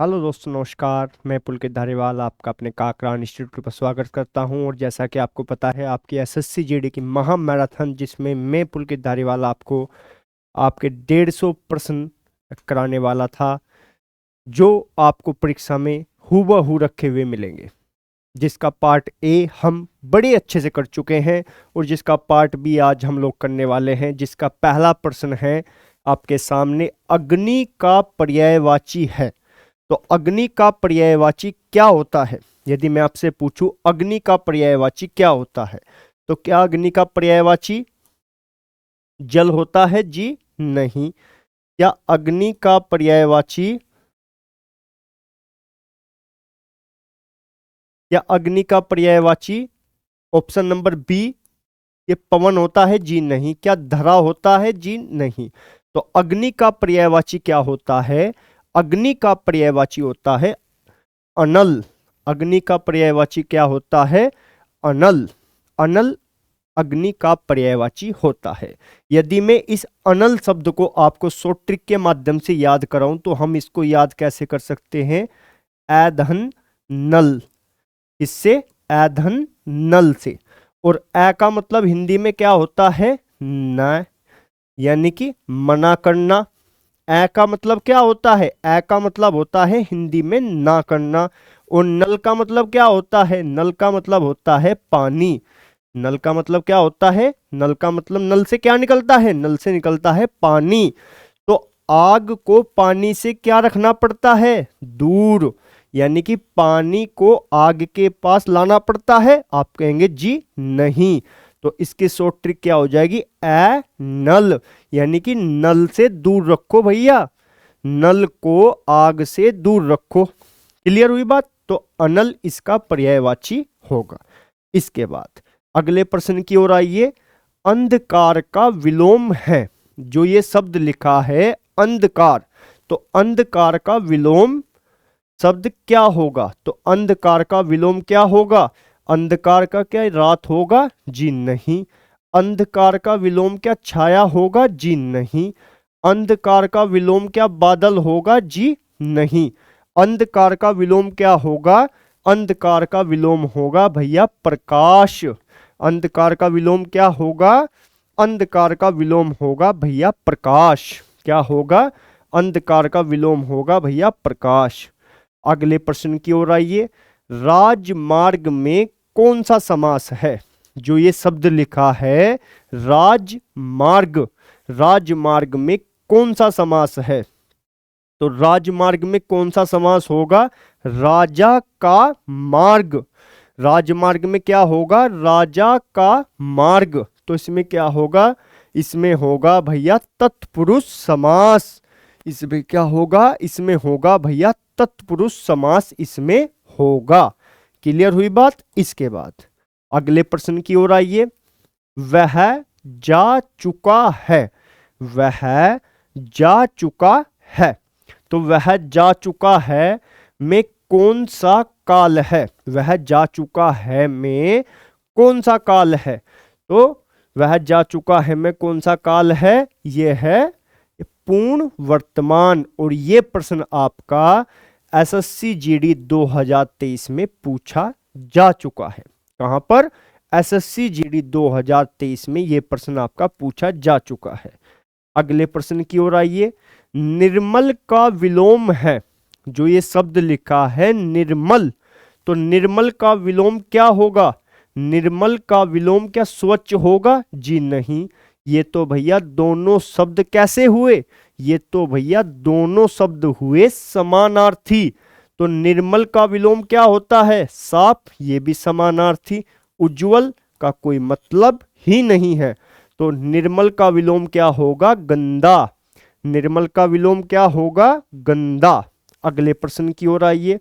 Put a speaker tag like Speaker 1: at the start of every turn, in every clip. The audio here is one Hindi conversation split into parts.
Speaker 1: हेलो दोस्तों, नमस्कार। मैं पुलकित धारीवाल आपका अपने काकरा इंस्टीट्यूट पर स्वागत करता हूं। और जैसा कि आपको पता है, आपकी एसएससी जीडी की महा मैराथन, जिसमें मैं पुलकित धारीवाल आपको आपके 150 प्रश्न कराने वाला था, जो आपको परीक्षा में हूबहू रखे हुए मिलेंगे। जिसका पार्ट ए हम बड़े अच्छे से कर चुके हैं और जिसका पार्ट बी आज हम लोग करने वाले हैं। जिसका पहला प्रश्न है आपके सामने, अग्नि का पर्यायवाची है। तो अग्नि का पर्यायवाची क्या होता है? यदि मैं आपसे पूछूं अग्नि का पर्यायवाची क्या होता है, तो क्या अग्नि का पर्यायवाची जल होता है? जी नहीं। क्या अग्नि का पर्यायवाची क्या अग्नि का पर्यायवाची ऑप्शन नंबर बी ये पवन होता है? जी नहीं। क्या धरा होता है? जी नहीं। तो अग्नि का पर्यायवाची क्या होता है? अग्नि का पर्यायवाची होता है अनल। अग्नि का पर्यायवाची क्या होता है? अनल। अनल अग्नि का पर्यायवाची होता है। यदि मैं इस अनल शब्द को आपको शॉर्ट ट्रिक के माध्यम से याद कराऊं, तो हम इसको याद कैसे कर सकते हैं? ऐधन नल। इससे ऐधन नल से। और ए का मतलब हिंदी में क्या होता है? न, यानी कि मना करना। ए का मतलब क्या होता है? ए का मतलब होता है हिंदी में ना करना। और नल का मतलब क्या होता है? नल का मतलब होता है पानी। नल का मतलब क्या होता है? नल का मतलब नल से क्या निकलता है? नल से निकलता है पानी। तो आग को पानी से क्या रखना पड़ता है? दूर। यानी कि पानी को आग के पास लाना पड़ता है। आप कहेंगे जी नहीं। तो इसकी शॉर्ट ट्रिक क्या हो जाएगी? ए नल, यानी कि नल से दूर रखो भैया। नल को आग से दूर रखो। क्लियर हुई बात? तो अनल इसका पर्यायवाची होगा। इसके बाद अगले प्रश्न की ओर आइए। अंधकार का विलोम है। जो ये शब्द लिखा है अंधकार, तो अंधकार का विलोम शब्द क्या होगा? तो अंधकार का विलोम क्या होगा? अंधकार का क्या रात होगा? जी नहीं। अंधकार का विलोम क्या छाया होगा? जी नहीं। अंधकार का विलोम क्या बादल होगा? जी नहीं। अंधकार का विलोम क्या होगा? अंधकार का विलोम होगा भैया प्रकाश। अंधकार का विलोम क्या होगा? अंधकार का विलोम होगा भैया प्रकाश। क्या होगा? अंधकार का विलोम होगा भैया प्रकाश। अगले प्रश्न की ओर आइए। राजमार्ग में कौन सा समास है? जो ये शब्द लिखा है राजमार्ग, राजमार्ग में कौन सा समास है? तो राजमार्ग में कौन सा समास होगा? राजा का मार्ग। राजमार्ग में क्या होगा? राजा का मार्ग। तो इसमें क्या होगा? इसमें होगा भैया तत्पुरुष समास। इसमें क्या होगा? इसमें होगा भैया तत्पुरुष समास इसमें होगा। क्लियर हुई बात? इसके बाद अगले प्रश्न की ओर आइए। वह जा चुका है। वह जा चुका है। तो वह जा चुका है में कौन सा काल है? वह जा चुका है में कौन सा काल है? तो वह जा चुका है में कौन सा काल है? यह है पूर्ण वर्तमान। और ये प्रश्न आपका एसएससी जीडी 2023 में पूछा जा चुका है। कहां पर? एसएससी जीडी 2023 में यह प्रश्न आपका पूछा जा चुका है। अगले प्रश्न की ओर आइए। निर्मल का विलोम है। जो ये शब्द लिखा है निर्मल, तो निर्मल का विलोम क्या होगा? निर्मल का विलोम क्या स्वच्छ होगा? जी नहीं। ये तो भैया दोनों शब्द कैसे हुए? ये तो भैया दोनों शब्द हुए समानार्थी। तो निर्मल का विलोम क्या होता है? साफ। ये भी समानार्थी। उज्जवल का कोई मतलब ही नहीं है। तो निर्मल का विलोम क्या होगा? गंदा। निर्मल का विलोम क्या होगा? गंदा। अगले प्रश्न की ओर आइए।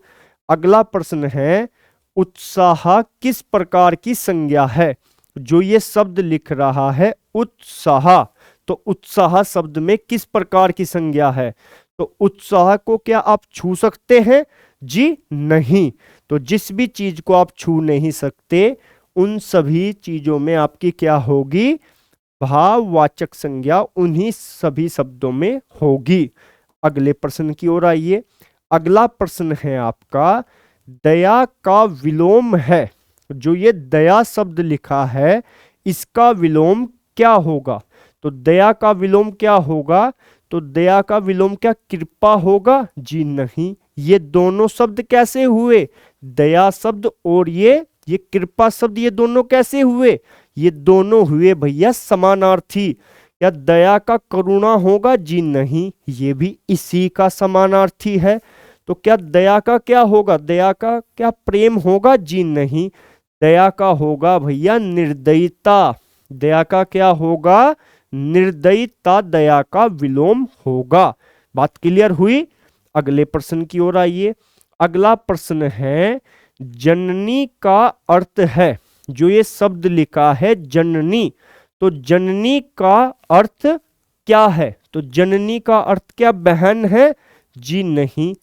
Speaker 1: अगला प्रश्न है, उत्साह किस प्रकार की संज्ञा है? जो ये शब्द लिख रहा है उत्साह, तो उत्साह शब्द में किस प्रकार की संज्ञा है? तो उत्साह को क्या आप छू सकते हैं? जी नहीं। तो जिस भी चीज को आप छू नहीं सकते, उन सभी चीजों में आपकी क्या होगी? भाववाचक संज्ञा उन्हीं सभी शब्दों में होगी। अगले प्रश्न की ओर आइए। अगला प्रश्न है आपका, दया का विलोम है, जो ये दया शब्द लिखा है इसका विलोम क्या होगा? तो दया का विलोम क्या होगा? तो दया का विलोम क्या कृपा होगा? जी नहीं। ये दोनों शब्द कैसे हुए? दया शब्द और ये कृपा शब्द, ये दोनों कैसे हुए? ये दोनों हुए भैया समानार्थी। क्या दया का करुणा होगा? जी नहीं, ये भी इसी का समानार्थी है। तो क्या दया का क्या होगा? दया का क्या प्रेम होगा? जी नहीं, दया का होगा भैया निर्दयता। दया का क्या होगा? निर्दयता दया का विलोम होगा। बात क्लियर हुई? अगले प्रश्न की ओर आइए। अगला प्रश्न है, जननी का अर्थ है, जो ये शब्द लिखा है जननी, तो जननी का अर्थ क्या है? तो जननी का अर्थ क्या बहन है? जी नहीं।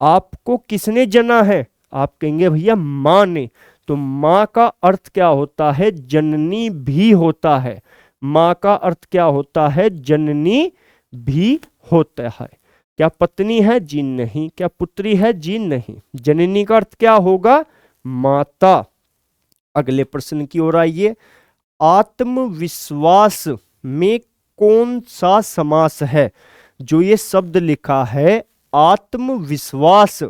Speaker 1: आपको किसने जना है? आप कहेंगे भैया माँ ने। तो माँ का अर्थ क्या होता है? जननी भी होता है। माँ का अर्थ क्या होता है? जननी भी होता है। क्या पत्नी है? जी नहीं। क्या पुत्री है? जी नहीं। जननी का अर्थ क्या होगा? माता। अगले प्रश्न की ओर आइए। आत्मविश्वास में कौन सा समास है? जो ये शब्द लिखा है आत्मविश्वास,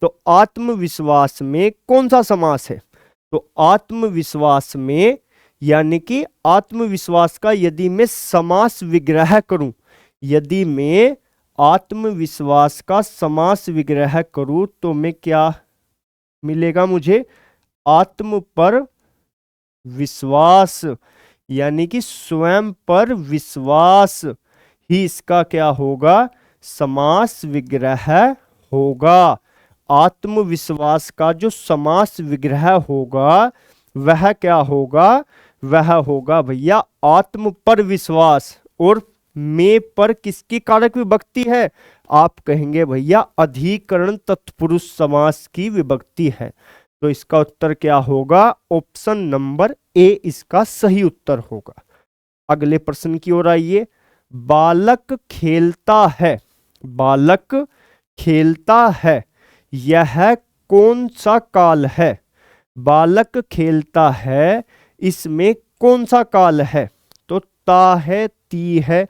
Speaker 1: तो आत्मविश्वास में कौन सा समास है? तो आत्मविश्वास में, यानी कि आत्मविश्वास का यदि मैं समास विग्रह करूं, यदि मैं आत्मविश्वास का समास विग्रह करूं तो मैं क्या मिलेगा मुझे? आत्म पर विश्वास, यानी कि स्वयं पर विश्वास ही इसका क्या होगा? समास विग्रह होगा। आत्मविश्वास का जो समास विग्रह होगा वह क्या होगा? वह होगा भैया आत्म पर विश्वास। और में पर किसकी कारक विभक्ति है? आप कहेंगे भैया अधिकरण तत्पुरुष समास की विभक्ति है। तो इसका उत्तर क्या होगा? ऑप्शन नंबर ए इसका सही उत्तर होगा। अगले प्रश्न की ओर आइए। बालक खेलता है, बालक खेलता है, यह कौन सा काल है? बालक खेलता है, इसमें कौन सा काल है? तो ता है, ती है।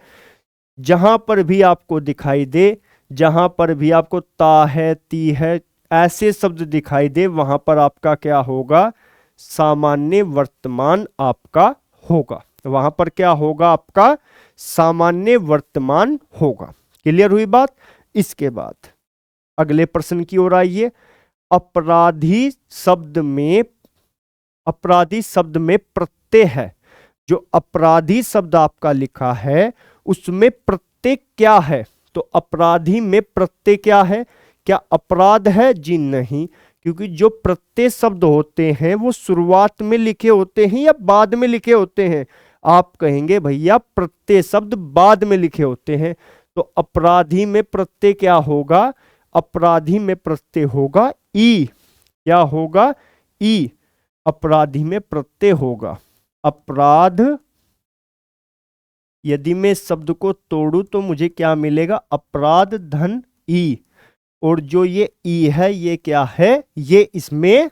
Speaker 1: जहां पर भी आपको दिखाई दे, जहां पर भी आपको ता है, ती है ऐसे शब्द दिखाई दे, वहां पर आपका क्या होगा? सामान्य वर्तमान आपका होगा। वहां पर क्या होगा? आपका सामान्य वर्तमान होगा। क्लियर हुई बात? इसके बाद अगले प्रश्न की ओर आइए। अपराधी शब्द में, अपराधी शब्द में प्रत्यय है, जो अपराधी शब्द आपका लिखा है उसमें प्रत्यय क्या है? तो अपराधी में प्रत्यय क्या है? क्या अपराध है? जी नहीं, क्योंकि जो प्रत्यय शब्द होते हैं वो शुरुआत में लिखे होते हैं या बाद में लिखे होते हैं? आप कहेंगे भैया प्रत्यय शब्द बाद में लिखे होते हैं। तो अपराधी में प्रत्यय क्या होगा? अपराधी में प्रत्यय होगा ई। क्या होगा? ई। अपराधी में प्रत्यय होगा। अपराध, यदि मैं शब्द को तोड़ूं तो मुझे क्या मिलेगा? अपराध धन ई। और जो ये ई है ये क्या है? ये इसमें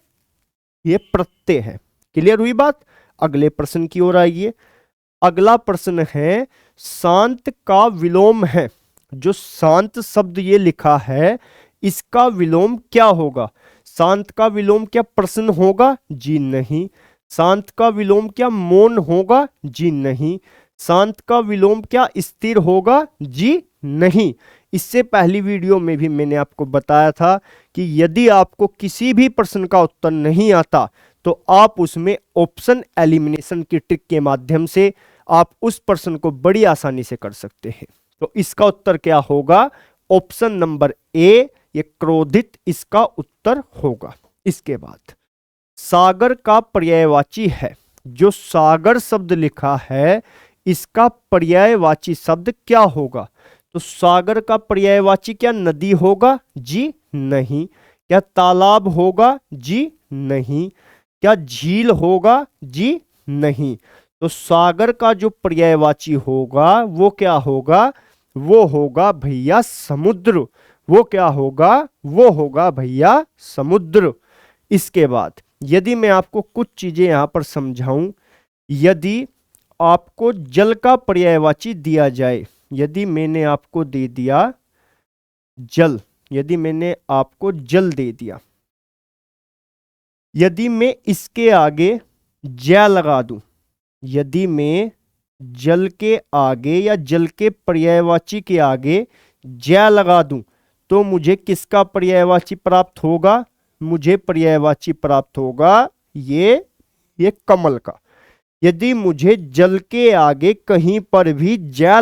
Speaker 1: ये प्रत्यय है। क्लियर हुई बात? अगले प्रश्न की ओर आइए। अगला प्रश्न है, शांत का विलोम है, जो शांत शब्द ये लिखा है इसका विलोम क्या होगा? शांत का विलोम क्या प्रश्न होगा? जी नहीं। शांत का विलोम क्या मौन होगा? जी नहीं। शांत का विलोम क्या स्थिर होगा? जी नहीं। इससे पहली वीडियो में भी मैंने आपको बताया था कि यदि आपको किसी भी प्रश्न का उत्तर नहीं आता तो आप उसमें ऑप्शन एलिमिनेशन की ट्रिक के माध्यम से आप उस प्रश्न को बड़ी आसानी से कर सकते हैं। तो इसका उत्तर क्या होगा? ऑप्शन नंबर ए, ये क्रोधित इसका उत्तर होगा। इसके बाद सागर का पर्यायवाची है, जो सागर शब्द लिखा है इसका पर्यायवाची शब्द क्या होगा? तो सागर का पर्यायवाची क्या नदी होगा? जी नहीं। क्या तालाब होगा? जी नहीं। क्या झील होगा? जी नहीं। तो सागर का जो पर्यायवाची होगा वो क्या होगा? वो होगा भैया समुद्र। वो क्या होगा, वो होगा भैया समुद्र। इसके बाद यदि मैं आपको कुछ चीजें यहां पर समझाऊं, यदि आपको जल का पर्यायवाची दिया जाए, यदि मैंने आपको दे दिया जल, यदि मैंने आपको जल दे दिया, यदि मैं इसके आगे ज्या लगा दूं, यदि मैं जल के आगे या जल के पर्यायवाची के आगे ज्या लगा दूं, तो मुझे किसका पर्यायवाची प्राप्त होगा, मुझे पर्यायवाची प्राप्त होगा ये कमल का। यदि मुझे जल के आगे कहीं पर भी ज्या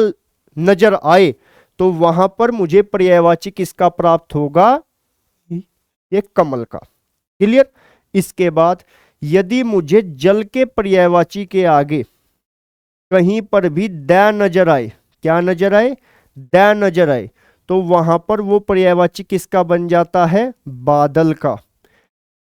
Speaker 1: नजर आए तो वहां पर मुझे पर्यायवाची किसका प्राप्त होगा, ये कमल का। क्लियर। इसके बाद यदि मुझे जल के पर्यायवाची के आगे कहीं पर भी द नजर आए, क्या नजर आए, द नजर आए, तो वहां पर वो पर्यायवाची किसका बन जाता है, बादल का।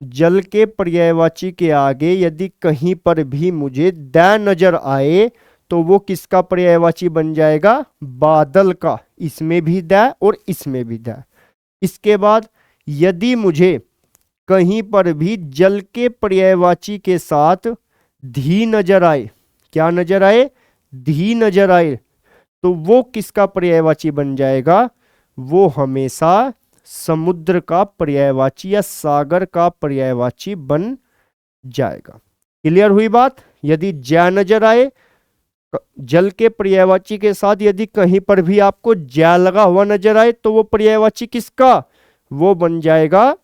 Speaker 1: जल के पर्यायवाची के आगे यदि कहीं पर भी मुझे द नजर आए तो वो किसका पर्यायवाची बन जाएगा, बादल का। इसमें भी द और इसमें भी द। इसके बाद यदि मुझे कहीं पर भी जल के पर्यायवाची के साथ धी नजर आए, क्या नजर आए, धी नजर आए, तो वो किसका पर्यायवाची बन जाएगा, वो हमेशा समुद्र का पर्यायवाची या सागर का पर्यायवाची बन जाएगा। क्लियर हुई बात। यदि ज्या नजर आए जल के पर्यायवाची के साथ, यदि कहीं पर भी आपको ज्या लगा हुआ नजर आए तो वो पर्यायवाची किसका, वो बन जाएगा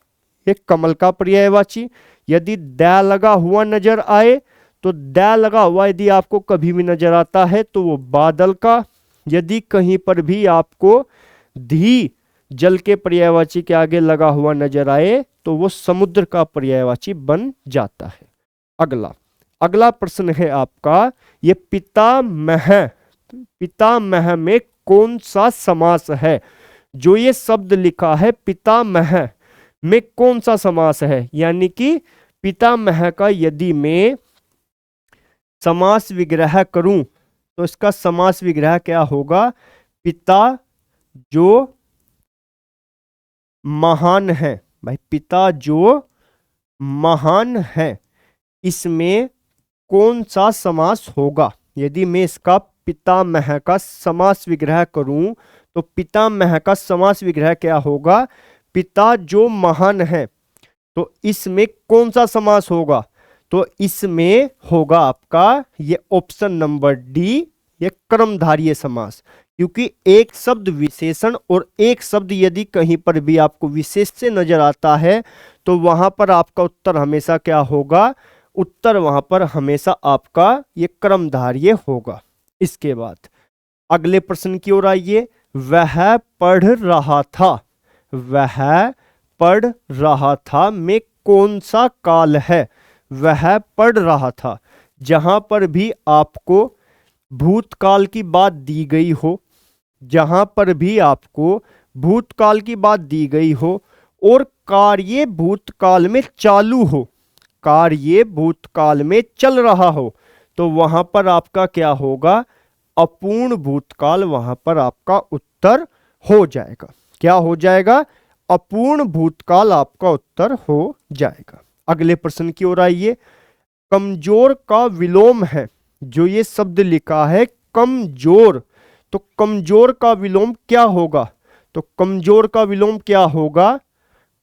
Speaker 1: एक कमल का पर्यायवाची। यदि द लगा हुआ नजर आए तो द लगा हुआ यदि आपको कभी भी नजर आता है तो वो बादल का। यदि कहीं पर भी आपको धी जल के पर्यायवाची के आगे लगा हुआ नजर आए तो वो समुद्र का पर्यायवाची बन जाता है। अगला प्रश्न है आपका, ये पितामह, पितामह में कौन सा समास है। जो ये शब्द लिखा है पितामह में कौन सा समास है, यानी कि पितामह का यदि मैं समास विग्रह करूं तो इसका समास विग्रह क्या होगा, पिता जो महान है। भाई पिता जो महान है, इसमें कौन सा समास होगा। यदि मैं इसका पितामह का समास विग्रह करूं तो पितामह का समास विग्रह क्या होगा, पिता जो महान है। तो इसमें कौन सा समास होगा, तो इसमें होगा आपका ये ऑप्शन नंबर डी, ये कर्मधारय समास। क्योंकि एक शब्द विशेषण और एक शब्द यदि कहीं पर भी आपको विशेष से नजर आता है तो वहां पर आपका उत्तर हमेशा क्या होगा, उत्तर वहां पर हमेशा आपका ये कर्मधारय होगा। इसके बाद अगले प्रश्न की ओर आइए। वह पढ़ रहा था, वह पढ़ रहा था में कौन सा काल है, वह पढ़ रहा था। जहां पर भी आपको भूतकाल की बात दी गई हो, जहां पर भी आपको भूतकाल की बात दी गई हो और कार्य भूतकाल में चालू हो, कार्य भूतकाल में चल रहा हो, तो वहां पर आपका क्या होगा, अपूर्ण भूतकाल वहां पर आपका उत्तर हो जाएगा। क्या हो जाएगा, अपूर्ण भूतकाल आपका उत्तर हो जाएगा। अगले प्रश्न की ओर आइए। कमजोर का विलोम है, जो ये शब्द लिखा है कमजोर, तो कमजोर का विलोम क्या होगा, तो कमजोर का विलोम क्या होगा,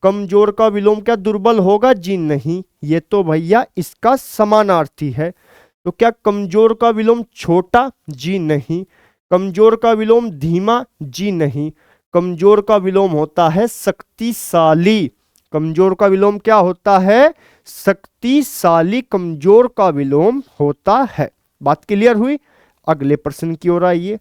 Speaker 1: कमजोर का विलोम क्या दुर्बल होगा, जी नहीं, ये तो भैया इसका समानार्थी है। तो क्या कमजोर का विलोम छोटा, जी नहीं। कमजोर का विलोम धीमा, जी नहीं। कमजोर का विलोम होता है शक्तिशाली। कमजोर का विलोम क्या होता है, शक्तिशाली कमजोर का विलोम होता है। बात क्लियर हुई। अगले प्रश्न की ओर आइए।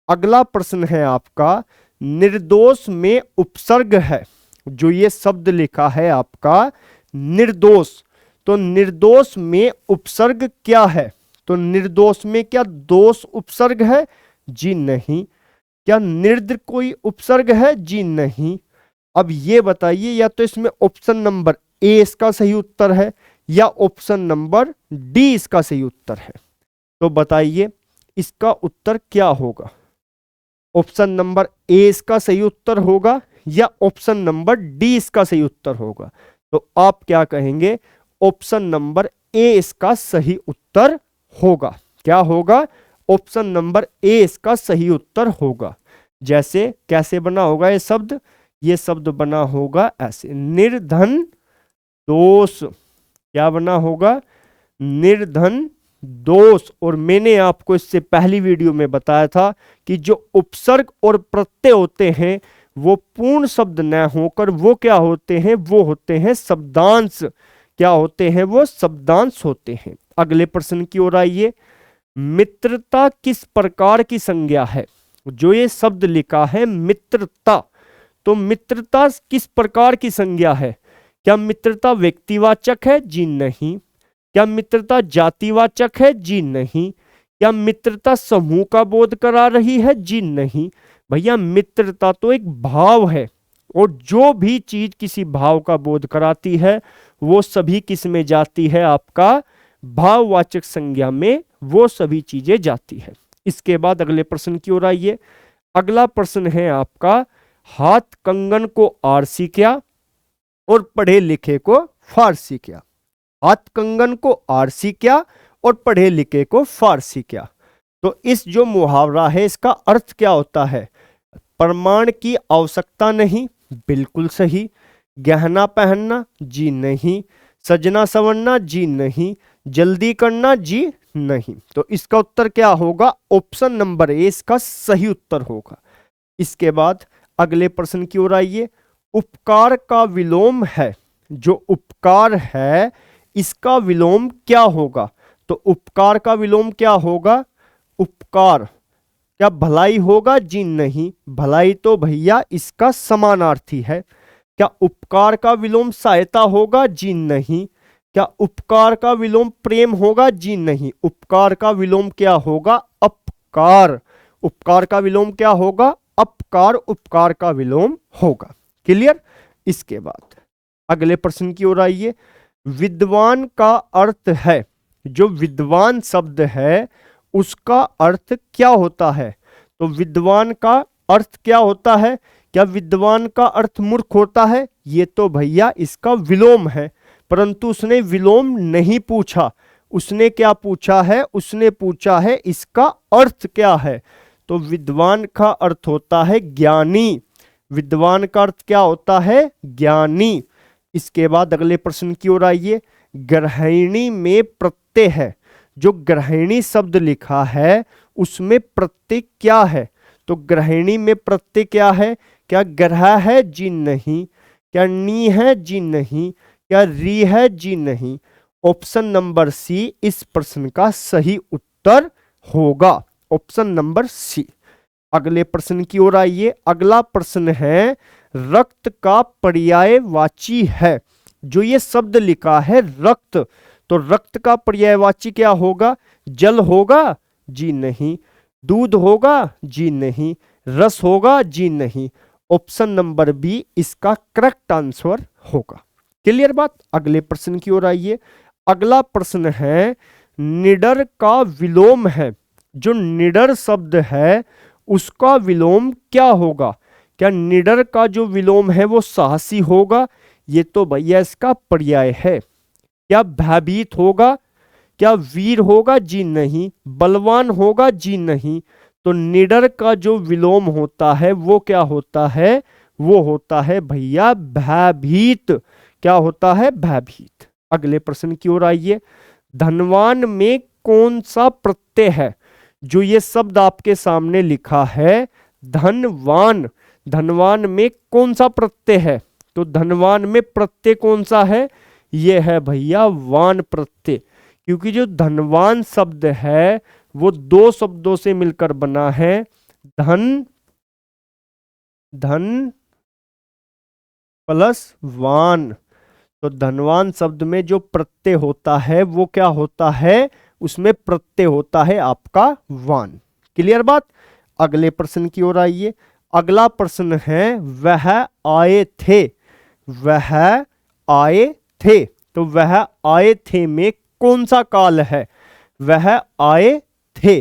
Speaker 1: अगला प्रश्न है आपका, निर्दोष में उपसर्ग है। जो ये शब्द लिखा है आपका निर्दोष, तो निर्दोष में उपसर्ग क्या है, तो निर्दोष में क्या दोष उपसर्ग है, जी नहीं। क्या निर्द कोई उपसर्ग है, जी नहीं। अब ये बताइए, या तो इसमें ऑप्शन नंबर ए इसका सही उत्तर है या ऑप्शन नंबर डी इसका सही उत्तर है। तो बताइए इसका उत्तर क्या होगा। ऑप्शन नंबर ए इसका सही उत्तर होगा या ऑप्शन नंबर डी इसका सही उत्तर होगा? तो आप क्या कहेंगे? ऑप्शन नंबर ए इसका सही उत्तर होगा। क्या होगा? ऑप्शन नंबर ए इसका सही उत्तर होगा। जैसे कैसे बना होगा ये शब्द? ये शब्द बना होगा ऐसे, निर्धन दोष। क्या बना होगा? निर्धन दोष। और मैंने आपको इससे पहली वीडियो में बताया था कि जो उपसर्ग और प्रत्यय होते हैं वो पूर्ण शब्द न होकर वो क्या होते हैं? वो होते हैं शब्दांश। क्या होते हैं? वो शब्दांश होते हैं। अगले प्रश्न की ओर आइए। मित्रता किस प्रकार की संज्ञा है? जो ये शब्द लिखा है मित्रता, तो मित्रता किस प्रकार की संज्ञा है? क्या मित्रता व्यक्तिवाचक है? जी नहीं। क्या मित्रता जातिवाचक है? जी नहीं। क्या मित्रता समूह का बोध करा रही है? जी नहीं। भैया मित्रता तो एक भाव है, और जो भी चीज किसी भाव का बोध कराती है वो सभी किस में जाती है? आपका भाववाचक संज्ञा में वो सभी चीजें जाती है। इसके बाद अगले प्रश्न की ओर आइए। अगला प्रश्न है आपका, हाथ कंगन को आरसी क्या और पढ़े लिखे को फारसी क्या? हाथ कंगन को आरसी क्या और पढ़े लिखे को फारसी क्या? तो इस जो मुहावरा है इसका अर्थ क्या होता है? प्रमाण की आवश्यकता नहीं, बिल्कुल सही। गहना पहनना? जी नहीं। सजना संवरना? जी नहीं। जल्दी करना? जी नहीं। तो इसका उत्तर क्या होगा? ऑप्शन नंबर ए इसका सही उत्तर होगा। इसके बाद अगले प्रश्न की ओर आइए। उपकार का विलोम है, जो उपकार है इसका विलोम क्या होगा? तो उपकार का विलोम क्या होगा? उपकार क्या भलाई होगा? जी नहीं। भलाई तो भैया इसका समानार्थी है। क्या उपकार का विलोम सहायता होगा? जी नहीं। क्या उपकार का विलोम प्रेम होगा? जी नहीं। उपकार का विलोम क्या होगा? अपकार। उपकार का विलोम क्या होगा? अपकार। उपकार का विलोम होगा। क्लियर? इसके बाद अगले प्रश्न की ओर आइए। विद्वान का अर्थ है, जो विद्वान शब्द है उसका अर्थ क्या होता है? तो विद्वान का अर्थ क्या होता है? क्या विद्वान का अर्थ मूर्ख होता है? ये तो भैया इसका विलोम है, परंतु उसने विलोम नहीं पूछा। उसने क्या पूछा है? उसने पूछा है इसका अर्थ क्या है। तो विद्वान का अर्थ होता है ज्ञानी। विद्वान का अर्थ क्या होता है? ज्ञानी। इसके बाद अगले प्रश्न की ओर आइए। ग्रहिणी में प्रत्यय है, जो ग्रहिणी शब्द लिखा है उसमें प्रत्यय क्या है? तो ग्रहिणी में प्रत्यय क्या है? क्या ग्रह है? जी नहीं। क्या नी है? जी नहीं। क्या री है? जी नहीं। ऑप्शन नंबर सी इस प्रश्न का सही उत्तर होगा। Option number C. अगले प्रश्न की ओर आइए। अगला प्रश्न है, रक्त का पर्यायवाची है, जो ये शब्द लिखा है रक्त, तो रक्त का पर्यायवाची क्या होगा? जल होगा? जी नहीं। दूध होगा? जी नहीं। रस होगा? जी नहीं। ऑप्शन नंबर बी इसका करेक्ट आंसर होगा। क्लियर बात? अगले प्रश्न की ओर आइए। अगला प्रश्न है, निडर का विलोम है, जो निडर शब्द है उसका विलोम क्या होगा? क्या निडर का जो विलोम है वो साहसी होगा? ये तो भैया इसका पर्याय है। क्या भयभीत होगा? क्या वीर होगा? जी नहीं। बलवान होगा? जी नहीं। तो निडर का जो विलोम होता है वो क्या होता है? वो होता है भैया भयभीत। क्या होता है? भयभीत। अगले प्रश्न की ओर आइए। धनवान में कौन सा प्रत्यय है? जो ये शब्द आपके सामने लिखा है धनवान, धनवान में कौन सा प्रत्यय है? तो धनवान में प्रत्यय कौन सा है? ये है भैया वान प्रत्यय, क्योंकि जो धनवान शब्द है वो दो शब्दों से मिलकर बना है, धन, धन प्लस वान। तो धनवान शब्द में जो प्रत्यय होता है वो क्या होता है? उसमें प्रत्यय होता है आपका वान। क्लियर बात? अगले प्रश्न की ओर आइए। अगला प्रश्न है, वह आए थे, वह आए थे, तो वह आए थे में कौन सा काल है? वह आए थे,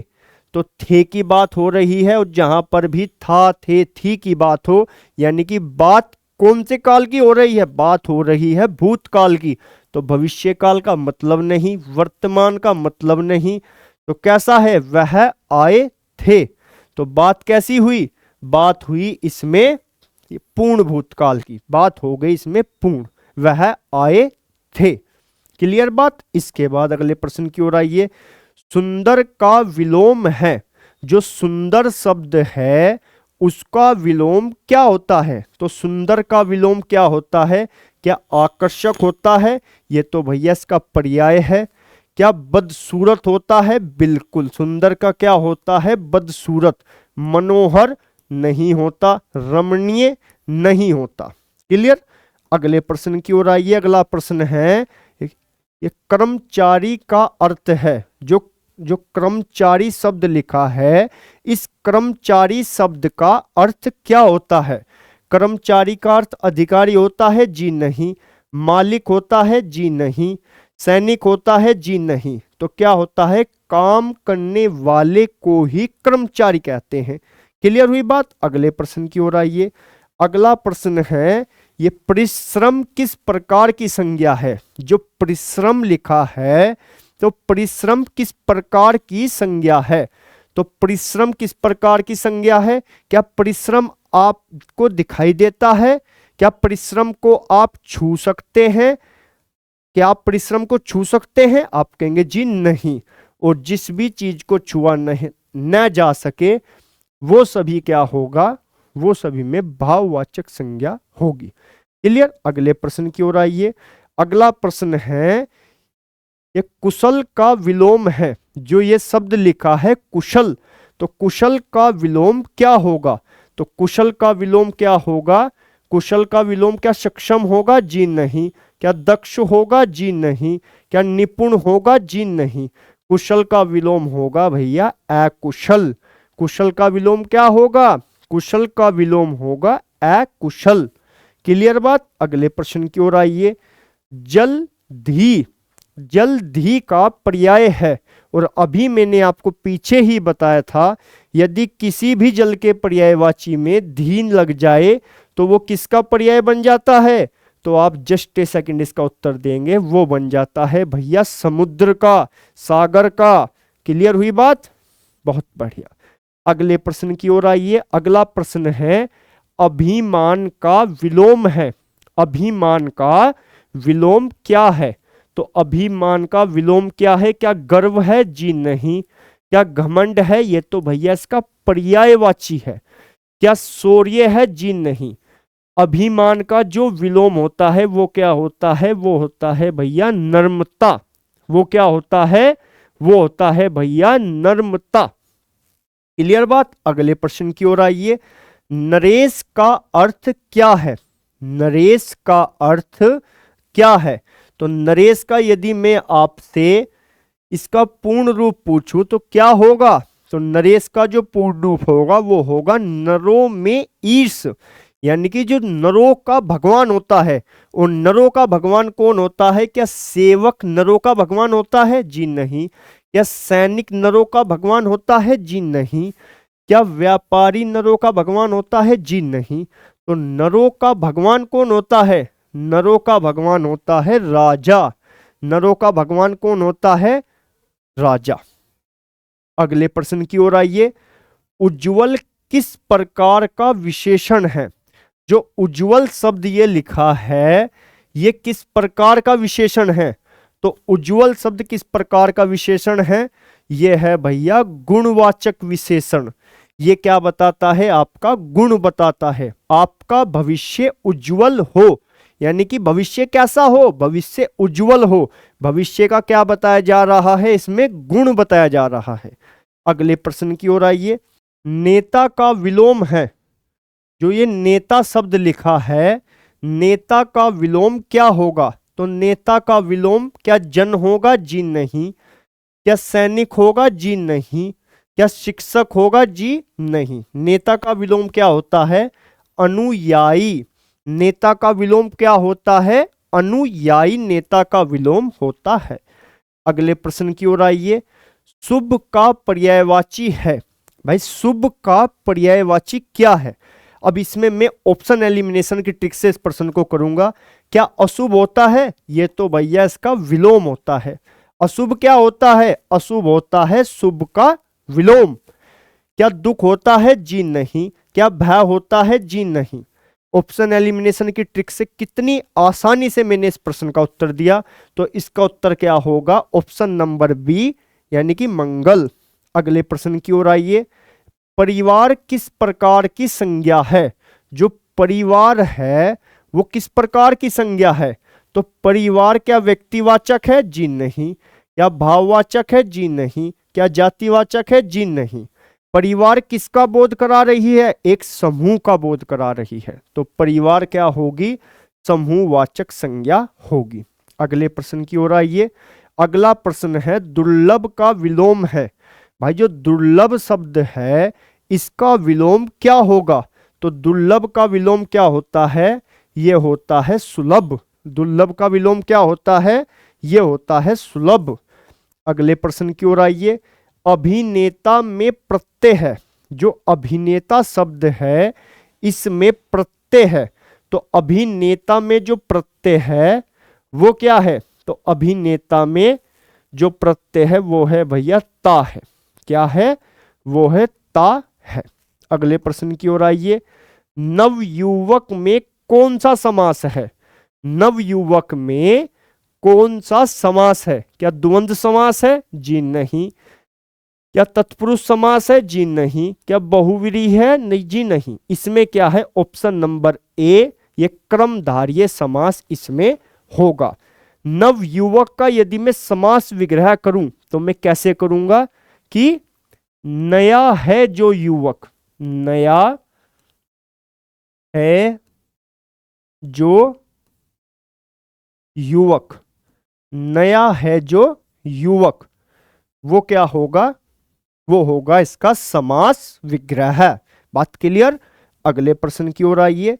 Speaker 1: तो थे की बात हो रही है, और जहां पर भी था, थे, थी की बात हो, यानी कि बात कौन से काल की हो रही है, बात हो रही है भूतकाल की, तो भविष्य काल का मतलब नहीं, वर्तमान का मतलब नहीं, तो कैसा है, वह आए थे। तो बात कैसी हुई, बात हुई इसमें पूर्ण भूतकाल की, बात हो गई इसमें पूर्ण, वह आए थे। क्लियर बात। इसके बाद अगले प्रश्न की ओर आइए। सुंदर का विलोम है, जो सुंदर शब्द है उसका विलोम क्या होता है, तो सुंदर का विलोम क्या होता है, क्या आकर्षक होता है, ये तो भैया इसका पर्याय है। क्या बदसूरत होता है, बिल्कुल सुंदर का क्या होता है, बदसूरत, मनोहर नहीं होता, रमणीय नहीं होता। क्लियर। अगले प्रश्न की ओर आइए। अगला प्रश्न है, ये कर्मचारी का अर्थ है, जो जो कर्मचारी शब्द लिखा है, इस कर्मचारी शब्द का अर्थ क्या होता है। कर्मचारी का अर्थ अधिकारी होता है, जी नहीं। मालिक होता है, जी नहीं। सैनिक होता है, जी नहीं। तो क्या होता है, काम करने वाले को ही कर्मचारी कहते हैं। क्लियर हुई बात। अगले प्रश्न की ओर आइए। अगला प्रश्न है, ये परिश्रम किस प्रकार की संज्ञा है, जो परिश्रम लिखा है, तो परिश्रम किस प्रकार की संज्ञा है, तो परिश्रम किस प्रकार की संज्ञा है, क्या परिश्रम आपको दिखाई देता है, क्या परिश्रम को आप छू सकते हैं, क्या आप परिश्रम को छू सकते हैं, आप कहेंगे जी नहीं। और जिस भी चीज को छुआ नहीं न जा सके, वो सभी क्या होगा, वो सभी में भाववाचक संज्ञा होगी। क्लियर। अगले प्रश्न की ओर आइए। अगला प्रश्न है, ये कुशल का विलोम है, जो ये शब्द लिखा है कुशल, तो कुशल का विलोम क्या होगा, तो कुशल का विलोम क्या होगा, कुशल का विलोम क्या सक्षम होगा, जी नहीं। क्या दक्ष होगा, जी नहीं। क्या निपुण होगा, जी नहीं। कुशल का विलोम होगा भैया अकुशल। कुशल का विलोम क्या होगा, कुशल का विलोम होगा अकुशल। क्लियर बात। अगले प्रश्न की ओर आइए। जल्दी, जल्दी का पर्याय है, और अभी मैंने आपको पीछे ही बताया था, यदि किसी भी जल के पर्यायवाची में धीन लग जाए तो वो किसका पर्याय बन जाता है, तो आप जस्ट ए सेकंड इसका उत्तर देंगे, वो बन जाता है भैया समुद्र का, सागर का। क्लियर हुई बात। बहुत बढ़िया। अगले प्रश्न की ओर आइए। अगला प्रश्न है, अभिमान का विलोम है, अभिमान का विलोम क्या है, तो अभिमान का विलोम क्या है, क्या गर्व है, जी नहीं। क्या घमंड है, ये तो भैया इसका पर्यायवाची है। क्या शौर्य है, जी नहीं। अभिमान का जो विलोम होता है वो क्या होता है, वो होता है भैया नर्मता। वो क्या होता है, वो होता है भैया नर्मता। क्लियर बात। अगले प्रश्न की ओर आइए। नरेश का अर्थ क्या है, नरेश का अर्थ क्या है, तो नरेश का यदि मैं आपसे इसका पूर्ण रूप पूछूं तो क्या होगा, तो नरेश का जो पूर्ण रूप होगा वो होगा नरों में ईश, यानी कि जो नरों का भगवान होता है। और नरों का भगवान कौन होता है, क्या सेवक नरों का भगवान होता है, जी नहीं। क्या सैनिक नरों का भगवान होता है, जी नहीं। क्या व्यापारी नरों का भगवान होता है, जी नहीं। तो नरों का भगवान कौन होता है, नरों का भगवान होता है राजा। नरों का भगवान कौन होता है, राजा। अगले प्रश्न की ओर आइए। उज्जवल किस प्रकार का विशेषण है, जो उज्जवल शब्द ये लिखा है ये किस प्रकार का विशेषण है, तो उज्जवल शब्द किस प्रकार का विशेषण है, ये है भैया गुणवाचक विशेषण। ये क्या बताता है, आपका गुण बताता है, आपका भविष्य उज्जवल हो, यानी कि भविष्य कैसा हो, भविष्य उज्जवल हो। भविष्य का क्या बताया जा रहा है, इसमें गुण बताया जा रहा है। अगले प्रश्न की ओर आइए। नेता का विलोम है, जो ये नेता शब्द लिखा है, नेता का विलोम क्या होगा, तो नेता का विलोम क्या जन होगा, जी नहीं। क्या सैनिक होगा, जी नहीं। क्या शिक्षक होगा, जी नहीं। नेता का विलोम क्या होता है, अनुयायी। नेता का विलोम क्या होता है, अनुयायी नेता का विलोम होता है। अगले प्रश्न की ओर आइए। शुभ का पर्यायवाची है। भाई शुभ का पर्यायवाची क्या है? अब इसमें मैं ऑप्शन एलिमिनेशन की ट्रिक से इस प्रश्न को करूंगा। क्या अशुभ होता है? ये तो भैया इसका विलोम होता है। अशुभ क्या होता है? अशुभ होता है शुभ का विलोम। क्या दुख होता है? जी नहीं। क्या भय होता है? जी नहीं। ऑप्शन एलिमिनेशन की ट्रिक से कितनी आसानी से मैंने इस प्रश्न का उत्तर दिया। तो इसका उत्तर क्या होगा? ऑप्शन नंबर बी, यानी कि मंगल। अगले प्रश्न की ओर आइए। परिवार किस प्रकार की संज्ञा है? जो परिवार है वो किस प्रकार की संज्ञा है? तो परिवार क्या व्यक्तिवाचक है? जी नहीं। क्या भाववाचक है? जी नहीं। क्या जातिवाचक है? जी नहीं। परिवार किसका बोध करा रही है? एक समूह का बोध करा रही है। तो परिवार क्या होगी? समूहवाचक संज्ञा होगी। अगले प्रश्न की ओर आइए। अगला प्रश्न है दुर्लभ का विलोम है। भाई जो दुर्लभ शब्द है इसका विलोम क्या होगा? तो दुर्लभ का विलोम क्या होता है? यह होता है सुलभ। दुर्लभ का विलोम क्या होता है? यह होता है सुलभ। अगले प्रश्न की ओर आइए। अभिनेता में प्रत्यय है। जो अभिनेता शब्द है इसमें प्रत्यय है। तो अभिनेता में जो प्रत्यय है वो क्या है? तो अभिनेता में जो प्रत्यय है वो है भैया ता है। क्या है? वो है ता है। अगले प्रश्न की ओर आइए। नवयुवक में कौन सा समास है? नवयुवक में कौन सा समास है? क्या द्वंद्व समास है? जी नहीं। क्या तत्पुरुष समास है? जी नहीं। क्या बहुव्रीहि है? नहीं, जी नहीं। इसमें क्या है? ऑप्शन नंबर ए, ये क्रमधारय समास इसमें होगा। नवयुवक का यदि मैं समास विग्रह करूं तो मैं कैसे करूंगा कि नया है जो युवक, नया है जो युवक, नया है जो युवक, वो क्या होगा? वो होगा इसका समास विग्रह। बात क्लियर? अगले प्रश्न की ओर आइए।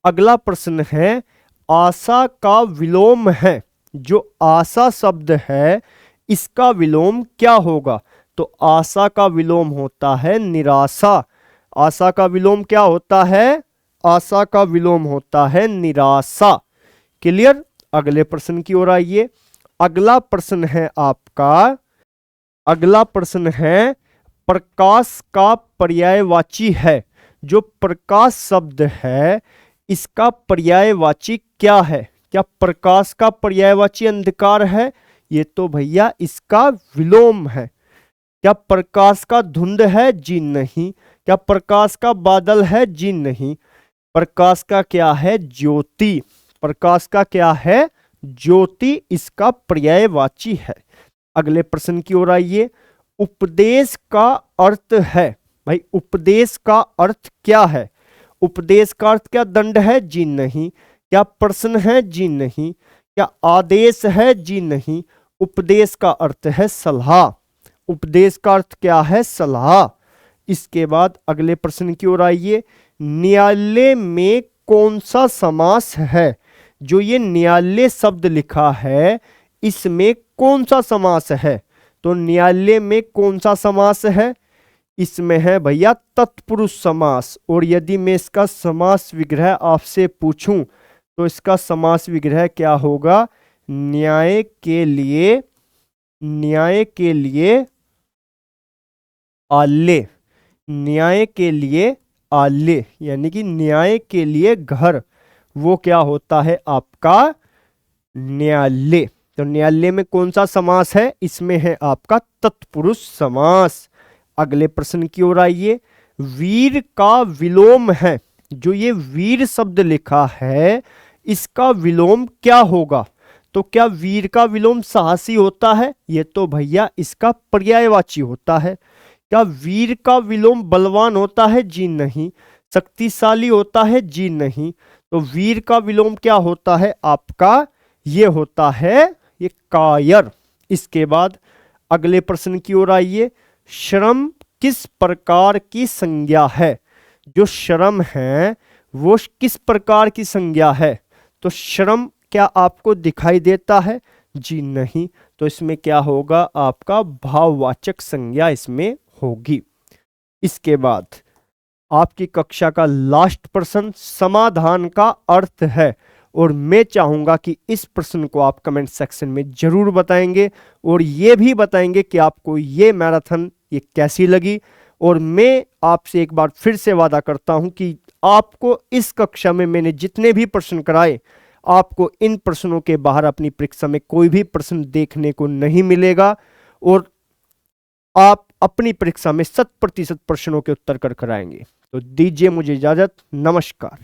Speaker 1: अगला प्रश्न है आशा का विलोम है। जो आशा शब्द है इसका विलोम क्या होगा? तो आशा का विलोम होता है निराशा। आशा का विलोम क्या होता है? आशा का विलोम होता है निराशा। क्लियर? अगले प्रश्न की ओर आइए। अगला प्रश्न है आपका, अगला प्रश्न है प्रकाश का पर्यायवाची है। जो प्रकाश शब्द है इसका पर्यायवाची क्या है? क्या प्रकाश का पर्यायवाची अंधकार है? ये तो भैया इसका विलोम है। क्या प्रकाश का धुंध है? जी नहीं। क्या प्रकाश का बादल है? जी नहीं। प्रकाश का क्या है? ज्योति। प्रकाश का क्या है? ज्योति इसका पर्यायवाची है। अगले प्रश्न की ओर आइए। उपदेश का अर्थ है। भाई उपदेश का अर्थ क्या है? उपदेश का अर्थ क्या दंड है? जी नहीं। क्या प्रश्न है? जी नहीं। क्या आदेश है? जी नहीं। उपदेश का अर्थ है सलाह। उपदेश का अर्थ क्या है? सलाह। इसके बाद अगले प्रश्न की ओर आइए। न्यायालय में कौन सा समास है? जो ये न्यायालय शब्द लिखा है इसमें कौन सा समास है? तो न्यायालय में कौन सा समास है? इसमें है भैया तत्पुरुष समास। और यदि मैं इसका समास विग्रह आपसे पूछूं तो इसका समास विग्रह क्या होगा? न्याय के लिए, न्याय के लिए आल्य, न्याय के लिए आल्य, यानी कि न्याय के लिए घर, वो क्या होता है आपका? न्यायालय। तो न्यायालय में कौन सा समास है? इसमें है आपका तत्पुरुष समास। अगले प्रश्न की ओर आइए। वीर का विलोम है। जो ये वीर शब्द लिखा है इसका विलोम क्या होगा? तो क्या वीर का विलोम साहसी होता है? ये तो भैया इसका पर्यायवाची होता है। क्या वीर का विलोम बलवान होता है? जी नहीं। शक्तिशाली होता है? जी नहीं। तो वीर का विलोम क्या होता है आपका? ये होता है ये कायर। इसके बाद अगले प्रश्न की ओर आइए। श्रम किस प्रकार की संज्ञा है? जो श्रम है वो किस प्रकार की संज्ञा है? तो श्रम क्या आपको दिखाई देता है? जी नहीं। तो इसमें क्या होगा, आपका भाववाचक संज्ञा इसमें होगी। इसके बाद आपकी कक्षा का लास्ट प्रश्न समाधान का अर्थ है, और मैं चाहूंगा कि इस प्रश्न को आप कमेंट सेक्शन में जरूर बताएंगे और ये भी बताएंगे कि आपको ये मैराथन ये कैसी लगी। और मैं आपसे एक बार फिर से वादा करता हूं कि आपको इस कक्षा में मैंने जितने भी प्रश्न कराए, आपको इन प्रश्नों के बाहर अपनी परीक्षा में कोई भी प्रश्न देखने को नहीं मिलेगा, और आप अपनी परीक्षा में 100% प्रश्नों के उत्तर कर आएंगे। तो दीजिए मुझे इजाजत, नमस्कार।